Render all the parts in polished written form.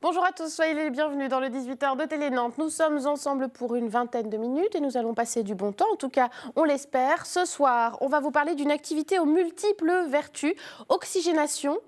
Bonjour à tous, soyez les bienvenus dans le 18h de Télé Nantes. Nous sommes ensemble pour une vingtaine de minutes et nous allons passer du bon temps, en tout cas on l'espère. Ce soir, on va vous parler d'une activité aux multiples vertus. Oxygénation,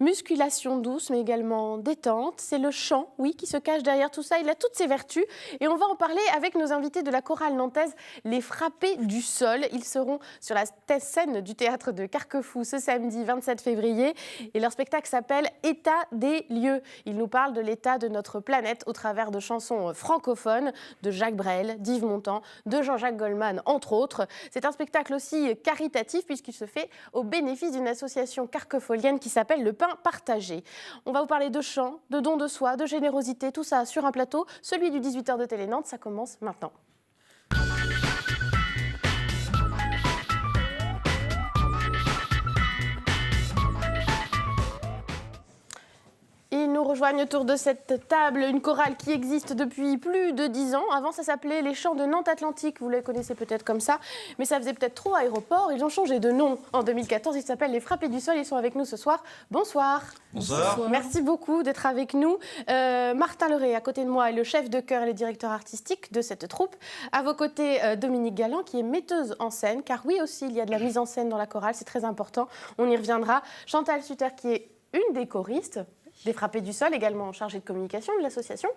musculation douce mais également détente. C'est le chant, oui, qui se cache derrière tout ça. Il a toutes ses vertus et on va en parler avec nos invités de la chorale nantaise, les Frappés du Sol. Ils seront sur la scène du théâtre de Carquefou ce samedi 27 février et leur spectacle s'appelle État des lieux. Ils nous parlent de l'état de notre planète au travers de chansons francophones de Jacques Brel, d'Yves Montand, de Jean-Jacques Goldman, entre autres. C'est un spectacle aussi caritatif puisqu'il se fait au bénéfice d'une association carquefolienne qui s'appelle Le Pain Partagé. On va vous parler de chant, de don de soi, de générosité, tout ça sur un plateau. Celui du 18h de Télé Nantes, ça commence maintenant. Ils nous rejoignent autour de cette table, une chorale qui existe depuis plus de 10 ans. Avant, ça s'appelait les Chants de Nantes Atlantique. Vous les connaissez peut-être comme ça, mais ça faisait peut-être trop aéroport. Ils ont changé de nom en 2014. Ils s'appellent les Frappés du Sol. Ils sont avec nous ce soir. Bonsoir. Bonsoir. Merci beaucoup d'être avec nous. Martin Leray, à côté de moi, est le chef de chœur et le directeur artistique de cette troupe. À vos côtés, Dominique Galland, qui est metteuse en scène, car oui aussi, il y a de la mise en scène dans la chorale. C'est très important. On y reviendra. Chantal Sutter, qui est une des choristes des Frappés du Sol, également chargé de communication de l'association.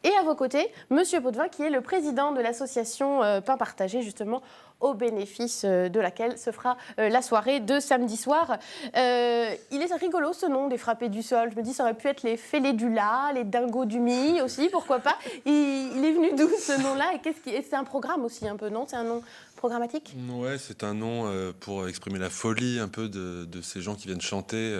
Et à vos côtés, Monsieur Potvin, qui est le président de l'association Pain Partagé, justement, au bénéfice de laquelle se fera la soirée de samedi soir. Il est rigolo ce nom des Frappés du Sol. Je me dis, ça aurait pu être les Fêlés du La, les Dingos du Mi aussi, pourquoi pas. Il est venu d'où ce nom-là et c'est un programme aussi un peu, non? C'est un nom programmatique? Ouais, c'est un nom pour exprimer la folie un peu de ces gens qui viennent chanter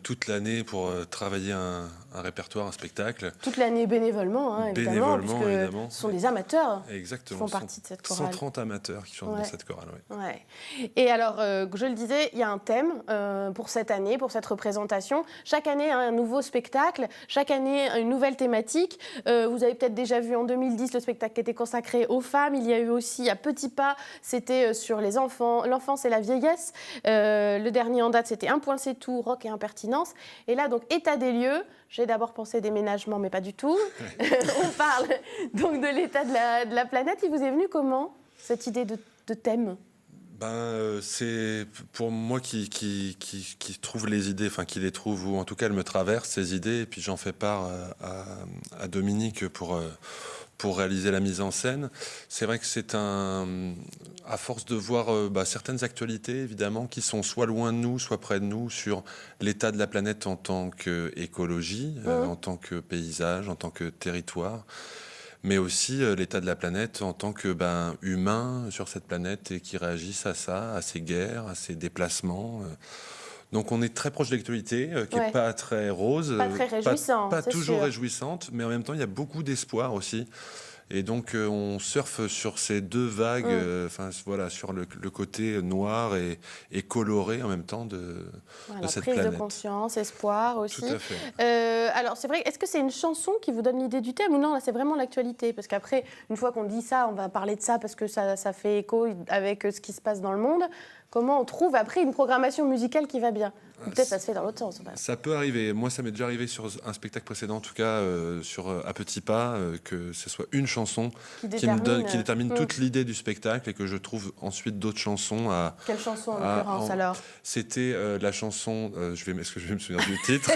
toute l'année pour travailler un répertoire, un spectacle. Toute l'année bénévolement, hein, évidemment, puisque évidemment. ce sont des amateurs. Exactement. Qui font partie de cette chorale. 130 amateurs qui chantent dans cette chorale. Ouais. Ouais. Et alors, je le disais, il y a un thème pour cette année, pour cette représentation. Chaque année, un nouveau spectacle. Chaque année, une nouvelle thématique. Vous avez peut-être déjà vu en 2010 le spectacle qui était consacré aux femmes. Il y a eu aussi à petits pas, c'était sur les enfants, l'enfance et la vieillesse. Le dernier en date, c'était Un point c'est tout, rock et impertinence. Et là, donc, état des lieux. J'ai d'abord pensé déménagement, mais pas du tout. On parle donc de l'état de la planète. Il vous est venu comment, cette idée de thème? C'est pour moi qui trouve les idées, enfin qui les trouve, ou en tout cas elle me traverse ces idées, et puis j'en fais part à Dominique pour réaliser la mise en scène. C'est vrai que c'est à force de voir certaines actualités, évidemment, qui sont soit loin de nous, soit près de nous, sur l'état de la planète en tant qu'écologie, en tant que paysage, en tant que territoire, mais aussi l'état de la planète en tant que humain sur cette planète et qui réagissent à ça, à ces guerres, à ces déplacements. Donc on est très proche de l'actualité, qui n'est pas très rose, pas très réjouissante, pas toujours sûr. Réjouissante, mais en même temps il y a beaucoup d'espoir aussi. Et donc on surfe sur ces deux vagues, sur le côté noir et coloré en même temps de cette prise planète. de conscience, espoir aussi. Tout à fait. Alors c'est vrai, est-ce que c'est une chanson qui vous donne l'idée du thème ou non? Là c'est vraiment l'actualité, parce qu'après, une fois qu'on dit ça, on va parler de ça parce que ça fait écho avec ce qui se passe dans le monde. Comment on trouve après une programmation musicale qui va bien? Peut-être ça se fait dans l'autre sens. Ça peut arriver. Moi, ça m'est déjà arrivé sur un spectacle précédent, en tout cas sur À Petits Pas, que ce soit une chanson qui détermine toute l'idée du spectacle et que je trouve ensuite d'autres chansons à... Quelle chanson en l'occurrence alors? C'était la chanson, est-ce que je vais me souvenir du titre?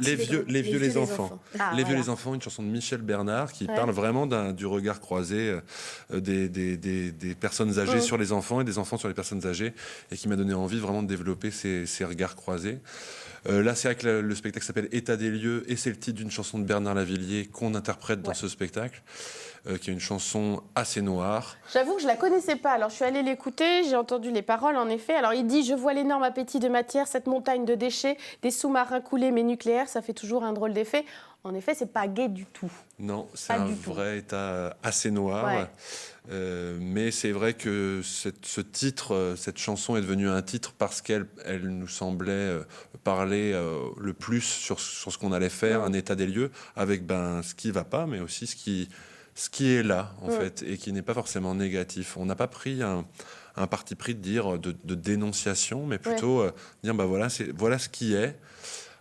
Les vieux, les enfants. Les vieux, les enfants, une chanson de Michel Bernard qui parle vraiment du regard croisé des personnes âgées sur les enfants et des enfants sur les personnes âgées, et qui m'a donné envie vraiment de développer ces regards croisés. Là, c'est vrai que le spectacle s'appelle État des lieux, et c'est le titre d'une chanson de Bernard Lavilliers qu'on interprète dans ce spectacle, qui est une chanson assez noire. J'avoue que je la connaissais pas. Alors je suis allée l'écouter, j'ai entendu les paroles en effet. Alors il dit: je vois l'énorme appétit de matière, cette montagne de déchets, des sous-marins coulés mais nucléaires, ça fait toujours un drôle d'effet. En effet, c'est pas gai du tout. Non, c'est un vrai état assez noir. Mais c'est vrai que ce titre, cette chanson est devenue un titre parce qu'elle nous semblait parler le plus sur ce qu'on allait faire, un état des lieux, avec ce qui va pas, mais aussi ce qui est là, en fait, et qui n'est pas forcément négatif. On n'a pas pris un parti pris de dire de dénonciation, mais plutôt dire voilà ce qui est.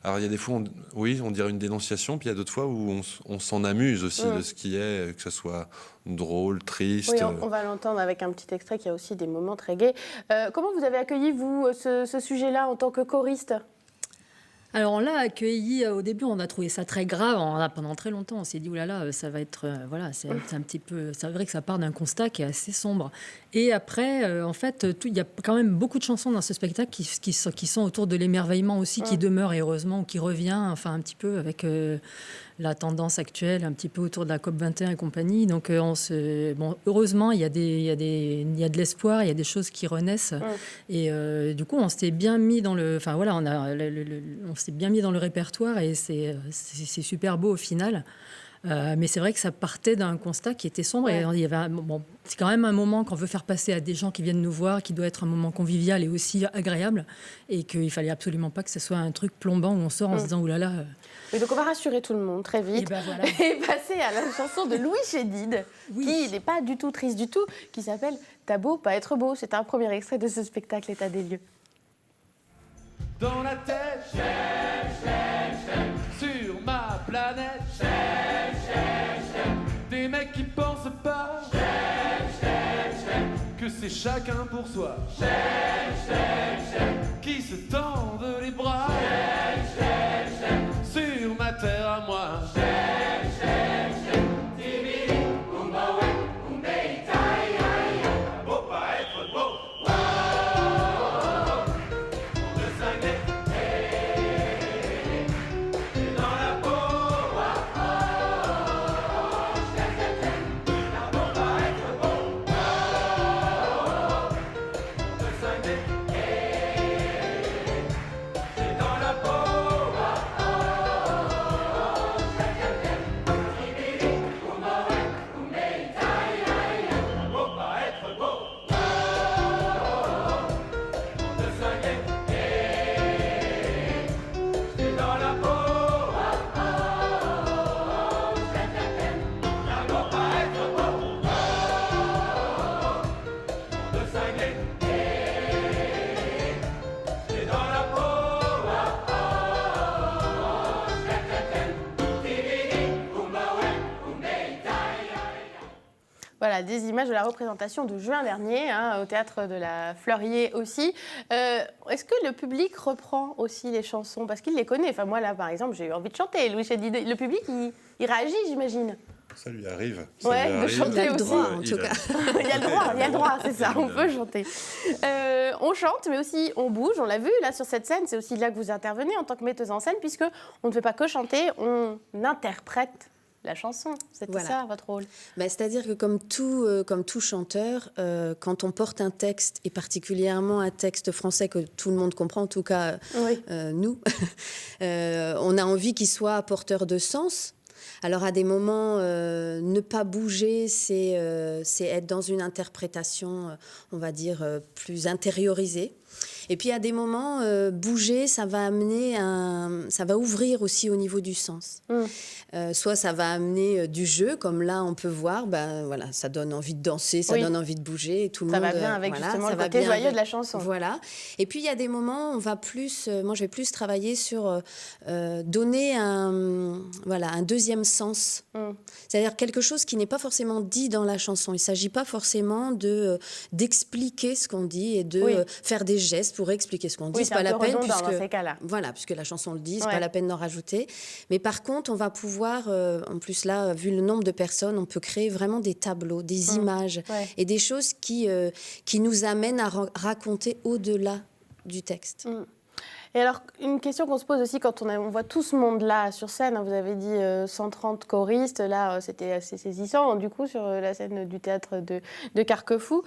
Alors il y a des fois, on dirait une dénonciation, puis il y a d'autres fois où on s'en amuse aussi de ce qui est, que ce soit drôle, triste. Oui, on va l'entendre avec un petit extrait qui a aussi des moments très gais. Comment vous avez accueilli, vous, ce sujet-là en tant que choriste ? Alors on l'a accueilli au début, on a trouvé ça très grave. Pendant très longtemps, on s'est dit oulala, ça va être voilà, c'est un petit peu. C'est vrai que ça part d'un constat qui est assez sombre. Et après, en fait, il y a quand même beaucoup de chansons dans ce spectacle qui sont autour de l'émerveillement aussi, qui demeure et heureusement, ou qui revient, enfin un petit peu avec la tendance actuelle, un petit peu autour de la COP 21 et compagnie. Donc heureusement, il y a de l'espoir, il y a des choses qui renaissent. Et du coup, on s'est bien mis dans le, enfin voilà, on s'est bien mis dans le répertoire et c'est super beau au final. Mais c'est vrai que ça partait d'un constat qui était sombre. Et il y avait c'est quand même un moment qu'on veut faire passer à des gens qui viennent nous voir, qui doit être un moment convivial et aussi agréable. Et qu'il fallait absolument pas que ce soit un truc plombant où on sort en se disant oulala. Et donc on va rassurer tout le monde très vite Et, ben voilà. et passer à la chanson de Louis Chédid, qui n'est pas du tout triste du tout, qui s'appelle « T'as beau pas être beau ». C'est un premier extrait de ce spectacle État des lieux. Dans la tête, sur ma planète, des mecs qui pensent pas que c'est chacun pour soi, qui se tendent les bras sur ma terre à moi. Voilà, des images de la représentation de juin dernier, au Théâtre de la Fleurier aussi. Est-ce que le public reprend aussi les chansons? Parce qu'il les connaît. Enfin, moi, là, par exemple, j'ai eu envie de chanter. Louis Chédid, le public, il réagit, j'imagine. Ça lui arrive. De chanter aussi. En tout cas. Il y a le droit, c'est ça, on peut chanter. On chante, mais aussi on bouge, on l'a vu là sur cette scène, c'est aussi là que vous intervenez en tant que metteuse en scène, puisque on ne fait pas que chanter, on interprète la chanson. C'était ça votre rôle? C'est-à-dire que comme tout chanteur, quand on porte un texte, et particulièrement un texte français que tout le monde comprend, en tout cas nous, on a envie qu'il soit porteur de sens. Alors à des moments, ne pas bouger, c'est être dans une interprétation, on va dire, plus intériorisée. Et puis à des moments, bouger, ça va ouvrir aussi au niveau du sens. Soit ça va amener du jeu, comme là on peut voir, voilà, ça donne envie de danser, ça donne envie de bouger. Et tout le monde, va bien avec justement le côté joyeux de la chanson. Voilà. Et puis il y a des moments, on va plus, moi je vais plus travailler sur donner un deuxième sens. C'est-à-dire quelque chose qui n'est pas forcément dit dans la chanson. Il ne s'agit pas forcément d'expliquer ce qu'on dit et de faire des gestes pour expliquer ce qu'on dit. Oui, c'est pas la peine puisque la chanson le dit, c'est pas la peine d'en rajouter. Mais par contre, on va pouvoir, en plus là, vu le nombre de personnes, on peut créer vraiment des tableaux, des images et des choses qui nous amènent à raconter au-delà du texte. Et alors, une question qu'on se pose aussi quand on voit tout ce monde-là sur scène, vous avez dit 130 choristes, là c'était assez saisissant du coup sur la scène du théâtre de Carquefou.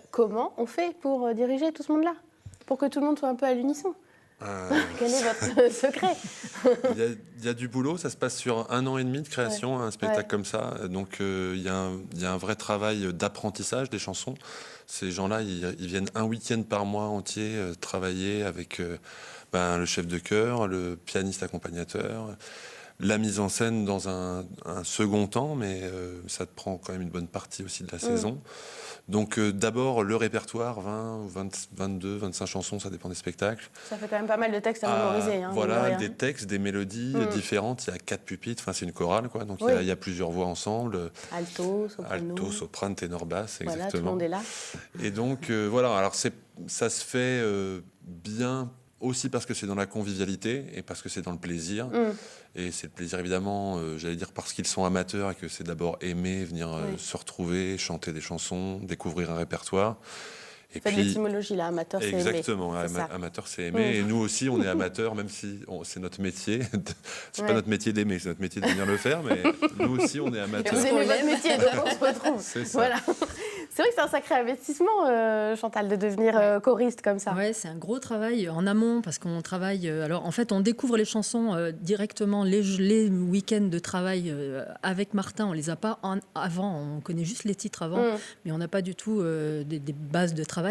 Comment on fait pour diriger tout ce monde-là? Pour que tout le monde soit un peu à l'unisson? Quel est votre secret? Il y a du boulot, ça se passe sur 1 an et demi de création, un spectacle comme ça. Donc il y a un vrai travail d'apprentissage des chansons. Ces gens-là, ils viennent un week-end par mois entier travailler avec le chef de chœur, le pianiste accompagnateur, la mise en scène dans un second temps, mais ça te prend quand même une bonne partie aussi de la saison. Donc d'abord le répertoire, 20 ou 22, 25 chansons, ça dépend des spectacles. Ça fait quand même pas mal de textes à mémoriser. Voilà, des textes, des mélodies différentes. Il y a 4 pupitres, enfin c'est une chorale, quoi. Donc il y a plusieurs voix ensemble. Alto, soprano, ténor, basse, voilà, exactement. Tout le monde est là. Et donc voilà, alors ça se fait bien aussi parce que c'est dans la convivialité et parce que c'est dans le plaisir. Et c'est le plaisir évidemment, j'allais dire parce qu'ils sont amateurs et que c'est d'abord aimer, venir se retrouver, chanter des chansons, découvrir un répertoire. Et puis l'étymologie là, amateur c'est aimer. Exactement, amateur c'est aimer. Et nous aussi on est amateurs, même si c'est notre métier. C'est pas notre métier d'aimer, c'est notre métier de venir le faire, mais nous aussi on est amateurs. Vous aimez votre métier, donc on se retrouve. C'est ça. Voilà. C'est vrai que c'est un sacré investissement, Chantal, de devenir choriste comme ça. Ouais, c'est un gros travail en amont parce qu'on travaille. Alors en fait, on découvre les chansons directement les week-ends de travail avec Martin. On les a pas avant. On connaît juste les titres avant, mais on n'a pas du tout des bases de travail.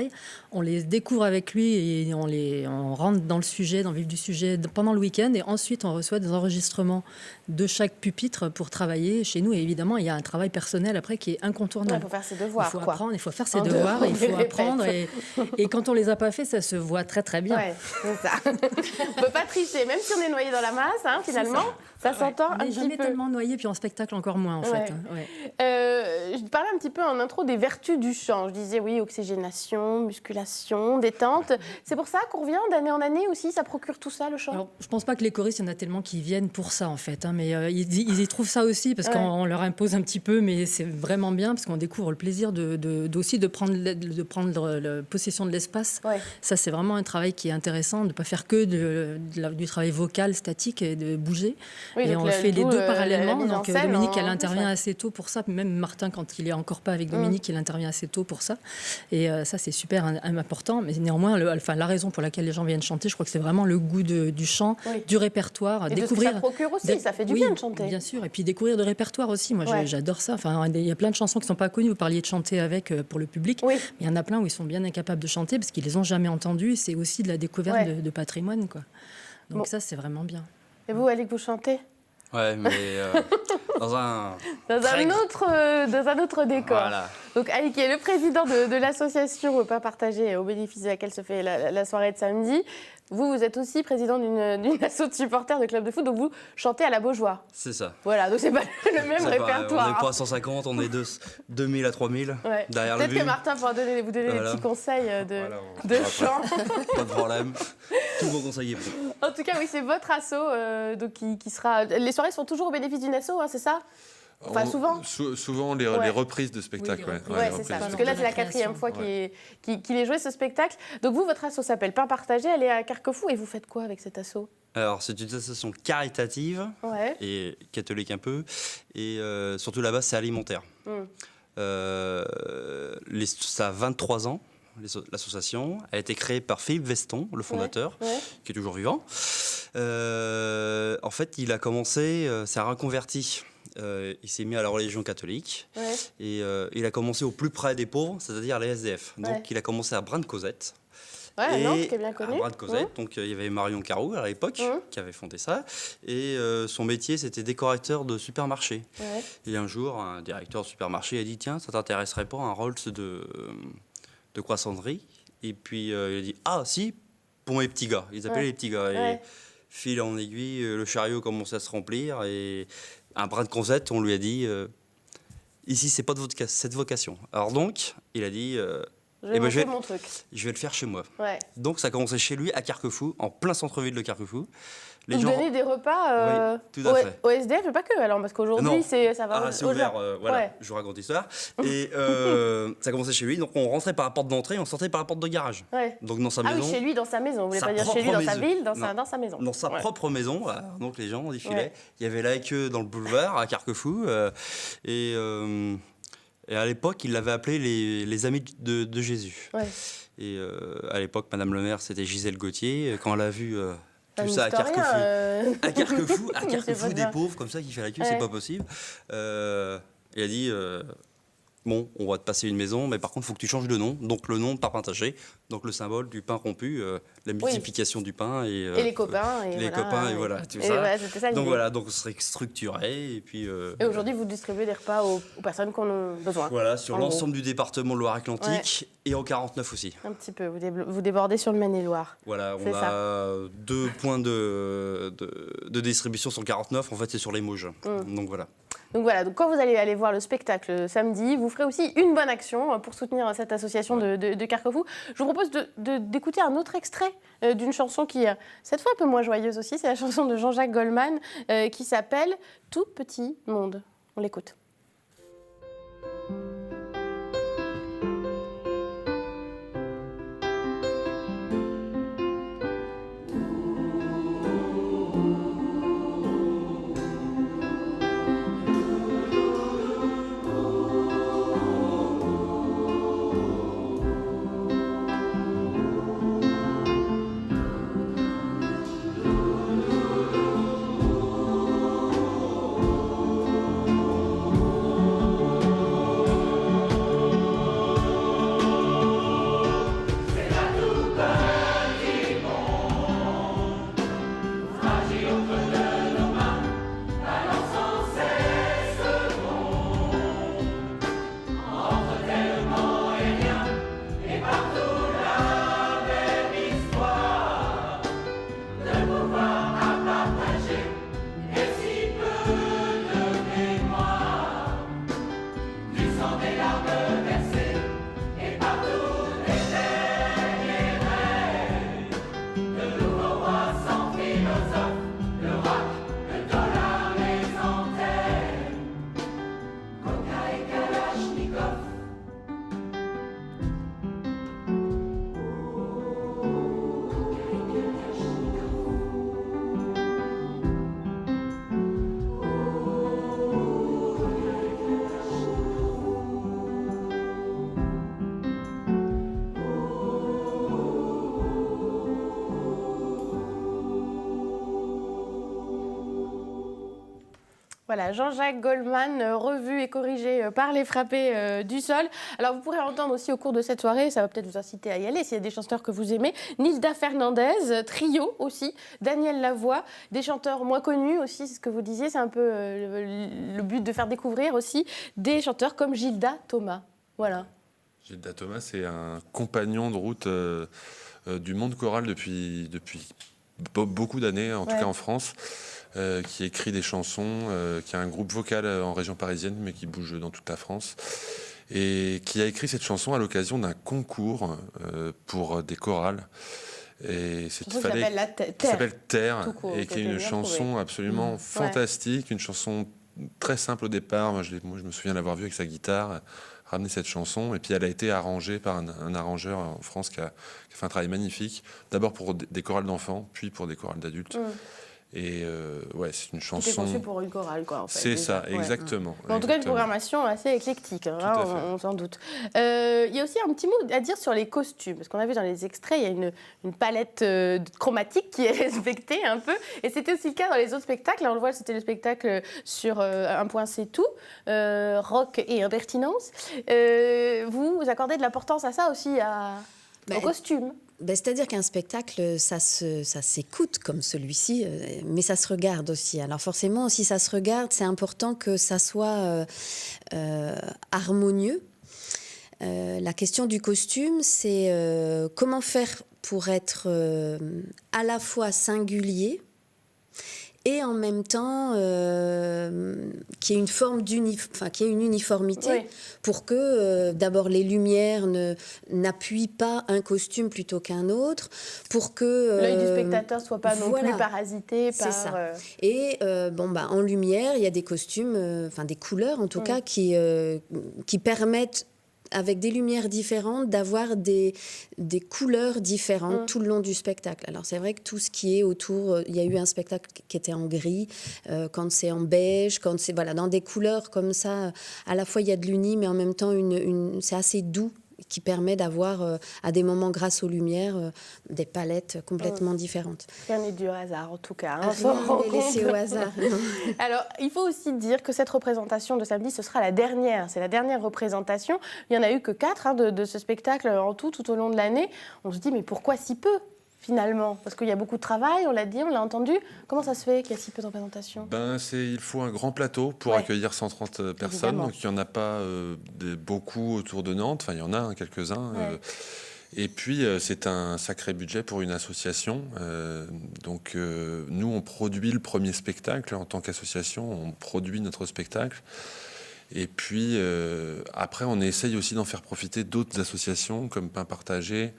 On les découvre avec lui et on rentre dans le sujet, dans le vif du sujet pendant le week-end. Et ensuite, on reçoit des enregistrements de chaque pupitre pour travailler chez nous. Et évidemment, il y a un travail personnel après qui est inconternable. Il faut faire ses devoirs. Il faut faire ses devoirs, il faut apprendre. Et quand on les a pas fait, ça se voit très très bien. Ouais, c'est ça. On peut pas tricher, même si on est noyé dans la masse, finalement, ça s'entend un petit peu. On n'est jamais tellement noyé, puis en spectacle encore moins en fait. Ouais. Je parlais un petit peu en intro des vertus du chant. Je disais oui, oxygénation, musculation, détente. C'est pour ça qu'on revient d'année en année aussi, ça procure tout ça le chant. Alors, je pense pas que les choristes, il y en a tellement qui viennent pour ça en fait, mais ils y trouvent ça aussi parce qu'on leur impose un petit peu, mais c'est vraiment bien parce qu'on découvre le plaisir aussi de prendre la possession de l'espace. Ça, c'est vraiment un travail qui est intéressant, de ne pas faire que du travail vocal statique et de bouger. Et on fait les deux parallèlement. Donc Dominique, elle intervient assez tôt pour ça. Même Martin, quand il est encore pas avec Dominique, il intervient assez tôt pour ça. Et ça, c'est super important. Mais néanmoins, la raison pour laquelle les gens viennent chanter, je crois que c'est vraiment le goût du chant, du répertoire. Et découvrir. Ça procure aussi, ça fait du bien de chanter. Bien sûr. Et puis découvrir de répertoire aussi. Moi, j'adore ça. Enfin, il y a plein de chansons qui ne sont pas connues. Vous parliez de chanter avec pour le public. Mais il y en a plein où ils sont bien incapables de chanter parce qu'ils les ont jamais entendus. C'est aussi de la découverte de patrimoine, quoi. Donc ça, c'est vraiment bien. Et vous, Alec, vous chantez ? Ouais, mais dans un autre décor. Voilà. Donc Ali, qui est le président de l'association Pas Partagé, au bénéfice de laquelle se fait la soirée de samedi. Vous êtes aussi président d'une asso de supporters de club de foot, donc vous chantez à la Beaujoire. C'est ça. Voilà, donc c'est pas le même répertoire. On n'est pas à 150, on est 2000 à 3000 derrière le but. Peut-être que Martin pourra vous donner des petits conseils de chant. Pas de problème. Tous vos conseils est pris. En tout cas, oui, c'est votre asso donc qui sera... Les soirées sont toujours au bénéfice d'une asso, c'est ça ? Enfin, souvent souvent les reprises de spectacles. Oui, c'est ça. Parce que là, c'est la 4e fois qu'il est joué, ce spectacle. Donc vous, votre asso s'appelle Pain Partagé, elle est à Carquefou. Et vous faites quoi avec cette asso ? Alors, c'est une association caritative et catholique un peu. Et surtout là-bas, c'est alimentaire. Ça a 23 ans. L'association a été créée par Philippe Veston, le fondateur, qui est toujours vivant. En fait, il a commencé, c'est un reconverti. Il s'est mis à la religion catholique et il a commencé au plus près des pauvres, c'est-à-dire les SDF. Donc, il a commencé à Braine-Causette. Nantes, qui est bien connu. À Braine-Causette, donc il y avait Marion Carou à l'époque qui avait fondé ça. Et son métier, c'était décorateur de supermarché. Et un jour, un directeur de supermarché a dit « Tiens, ça t'intéresserait pas un Rolls de croissanterie ?» Et puis il a dit « Ah si, pour mes petits gars. » Ils appelaient les petits gars. Et fil en aiguille, le chariot commençait à se remplir. Et à Braine-Causette, on lui a dit ici, c'est pas de cette vocation. Alors donc, il a dit je vais monter mon truc. Je vais le faire chez moi. Donc ça a commencé chez lui à Carquefou, en plein centre-ville de Carquefou. Vous donnez des repas au SDF, mais pas que, alors, parce qu'aujourd'hui, ça va c'est ouvert, je vous raconte l'histoire. Et ça a commencé chez lui, donc on rentrait par la porte d'entrée, on sortait par la porte de garage. Donc dans sa maison. Ah oui, chez lui, dans sa maison, vous voulez pas dire chez lui, dans sa ville, dans sa maison. Dans sa propre maison, voilà. Donc les gens défilaient. Il y avait la queue dans le boulevard, à Carquefou, et à l'époque, il l'avait appelé les Amis de Jésus. Et à l'époque, Madame le maire, c'était Gisèle Gauthier. Quand elle a vu... tout ça à Carquefou, des pauvres comme ça qui fait la queue, c'est pas possible. Il a dit bon, on va te passer une maison, mais par contre, il faut que tu changes de nom. Donc, le nom de parpentaché, donc le symbole du pain rompu, la multiplication du pain. Et les copains. Les copains, et voilà, tout ça. Ouais, c'était ça donc, voilà, donc on serait structuré. Et puis. Et aujourd'hui, vous distribuez des repas aux personnes qui en ont besoin. Voilà, sur l'ensemble du département Loire-Atlantique et en 49 aussi. Un petit peu, vous débordez sur le Maine-et-Loire. Voilà, on a 2 points de distribution sur 49, en fait, c'est sur les Mauges. Donc voilà. Donc quand vous allez aller voir le spectacle samedi, vous ferez aussi une bonne action pour soutenir cette association de Carquefou. Je vous propose d'écouter un autre extrait d'une chanson qui, cette fois, un peu moins joyeuse aussi. C'est la chanson de Jean-Jacques Goldman qui s'appelle « Tout petit monde ». On l'écoute. Voilà, Jean-Jacques Goldman, revu et corrigé par les frappés du sol. Alors, vous pourrez entendre aussi au cours de cette soirée, ça va peut-être vous inciter à y aller, s'il y a des chanteurs que vous aimez, Nilda Fernandez, trio aussi, Daniel Lavoie, des chanteurs moins connus aussi, c'est ce que vous disiez, c'est un peu le but de faire découvrir aussi des chanteurs comme Gilda Thomas. Voilà. Gilda Thomas, c'est un compagnon de route du monde choral depuis beaucoup d'années, en tout cas en France. Qui écrit des chansons, qui a un groupe vocal en région parisienne, mais qui bouge dans toute la France, et qui a écrit cette chanson à l'occasion d'un concours pour des chorales. Et qui s'appelle Terre, et qui est une chanson absolument fantastique, une chanson très simple au départ. Moi, je me souviens l'avoir vue avec sa guitare, ramener cette chanson, et puis elle a été arrangée par un arrangeur en France qui a fait un travail magnifique, d'abord pour des chorales d'enfants, puis pour des chorales d'adultes. Et c'est une chanson. C'était conçu pour une chorale, quoi. En fait, c'est ça, exactement. En tout cas, une programmation assez éclectique, on s'en doute. Il y a aussi un petit mot à dire sur les costumes, parce qu'on a vu dans les extraits, il y a une palette chromatique qui est respectée un peu, et c'était aussi le cas dans les autres spectacles. Là, on le voit, c'était le spectacle sur Un point c'est tout, rock et impertinence. Vous accordez de l'importance à ça aussi, aux costumes. C'est-à-dire qu'un spectacle, ça s'écoute comme celui-ci, mais ça se regarde aussi. Alors forcément, si ça se regarde, c'est important que ça soit harmonieux. La question du costume, c'est comment faire pour être à la fois singulier et en même temps qu'il y ait une forme qu'il y ait une uniformité, pour que d'abord les lumières n'appuient pas un costume plutôt qu'un autre, pour que l'œil du spectateur soit pas non plus parasité par. C'est ça. Et en lumière, il y a des costumes, des couleurs en tout cas, qui permettent, avec des lumières différentes, d'avoir des couleurs différentes tout le long du spectacle. Alors c'est vrai que tout ce qui est autour, il y a eu un spectacle qui était en gris, quand c'est en beige, quand c'est dans des couleurs comme ça, à la fois il y a de l'uni, mais en même temps c'est assez doux qui permet d'avoir, à des moments, grâce aux lumières, des palettes complètement différentes. Rien n'est du hasard, en tout cas. Hein, rien n'est laissé au hasard. Alors, il faut aussi dire que cette représentation de samedi, ce sera la dernière. C'est la dernière représentation. Il n'y en a eu que 4 de ce spectacle en tout au long de l'année. On se dit, mais pourquoi si peu finalement? Parce qu'il y a beaucoup de travail, on l'a dit, on l'a entendu. Comment ça se fait qu'il y a si peu de représentations? Il faut un grand plateau pour accueillir 130 personnes. Évidemment. Donc il n'y en a pas beaucoup autour de Nantes. Enfin, il y en a quelques-uns. Et puis, c'est un sacré budget pour une association. Nous, on produit le premier spectacle en tant qu'association. On produit notre spectacle. Et puis, après, on essaye aussi d'en faire profiter d'autres associations, comme Pain Partagé,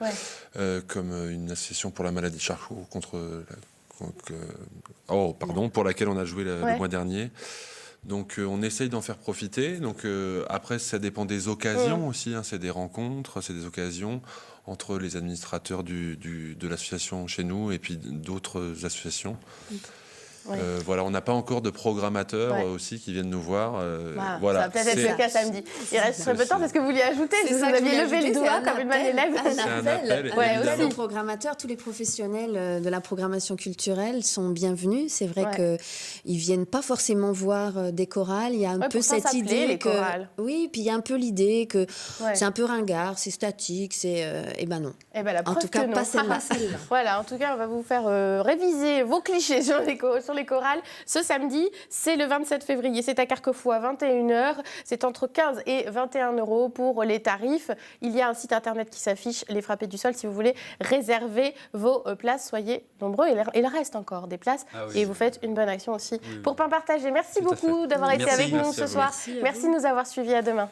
comme une association pour la maladie de Charcot, pour laquelle on a joué le mois dernier. Donc, on essaye d'en faire profiter. Donc, après, ça dépend des occasions aussi. Hein, c'est des rencontres, c'est des occasions entre les administrateurs de l'association chez nous et puis d'autres associations. Voilà, on n'a pas encore de programmateurs aussi qui viennent nous voir. Ça va peut-être être le cas samedi. Il reste très peu de temps. Est-ce que vous vouliez ajouter? Vous aviez levé le doigt comme une bonne élève. C'est un appel. Les programmateurs, tous les professionnels de la programmation culturelle sont bienvenus. C'est vrai qu'ils ne viennent pas forcément voir des chorales. Il y a un peu cette idée que... Oui, puis il y a un peu l'idée que c'est un peu ringard, c'est statique, c'est... Eh ben non. En tout cas, pas celle-là. Voilà, en tout cas, on va vous faire réviser vos clichés sur les chorales. Ce samedi, c'est le 27 février. C'est à Carquefou à 21h. C'est entre 15 et 21 € pour les tarifs. Il y a un site internet qui s'affiche, Les Frappés du Sol, si vous voulez réserver vos places. Soyez nombreux. Il reste encore des places. Et vous faites une bonne action aussi pour Pain Partagé. Merci beaucoup d'avoir été avec nous ce soir. Merci de nous avoir suivis. À demain.